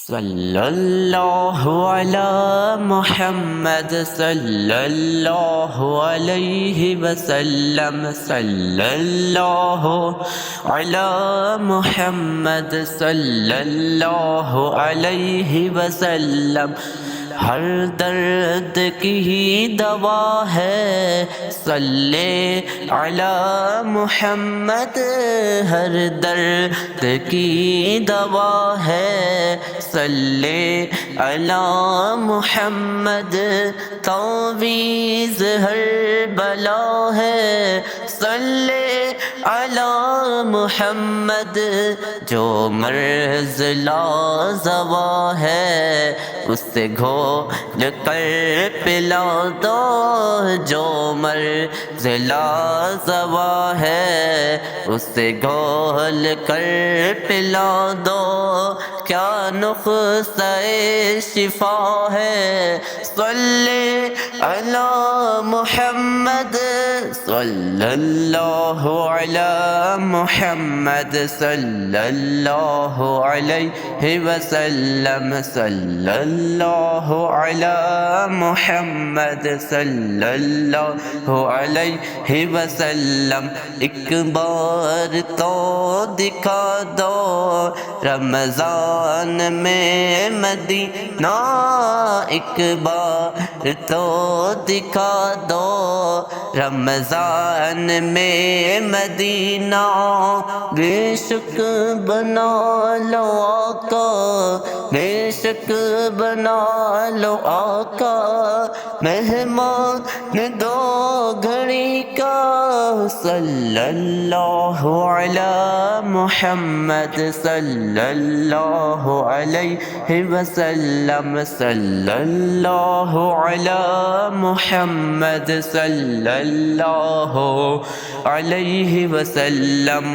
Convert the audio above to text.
सल्लल्लाहु अला मुहम्मद सल्लल्लाहु अलैहि वसल्लम सल्लल्लाहु अला मुहम्मद सल्लल्लाहु अलैहि वसल्लम। हर दर्द की ही दवा है सल्ले अला मुहम्मद। हर दर्द की दवा है सल्ले अला मुहम्मद। तावीज़ हर बला है सल्ले अला मुहम्मद। जो मर्ज़ लाज़वा है उससे घोल कर पिला दो। जो मर्ज़ लाज़वा है उससे घोल कर पिला दो। क्या नुस्ख़े शिफा है सल्ले अला मुहम्मद सल्लल्लाहु अला मुहम्मद सल्लल्लाहु अलैहि वसल्लम सल्लल्लाहु अला मुहम्मद सल्लल्लाहु अलैहि वसल्लम। एक बार तो दिखा दो रमज़ान में मदीना। एक बार तो दिखा दो रमज़ान में मदीना। बेशक बना लो आका, बेशक बना लो आका। मेहमान दो घड़ी का सल्लल्लाहु अला मुहम्मद सल्लल्लाहु अलैहि वसल्लम सल्लल्लाहु अला मुहम्मद सल्लल्लाहु अलैहि वसल्लम।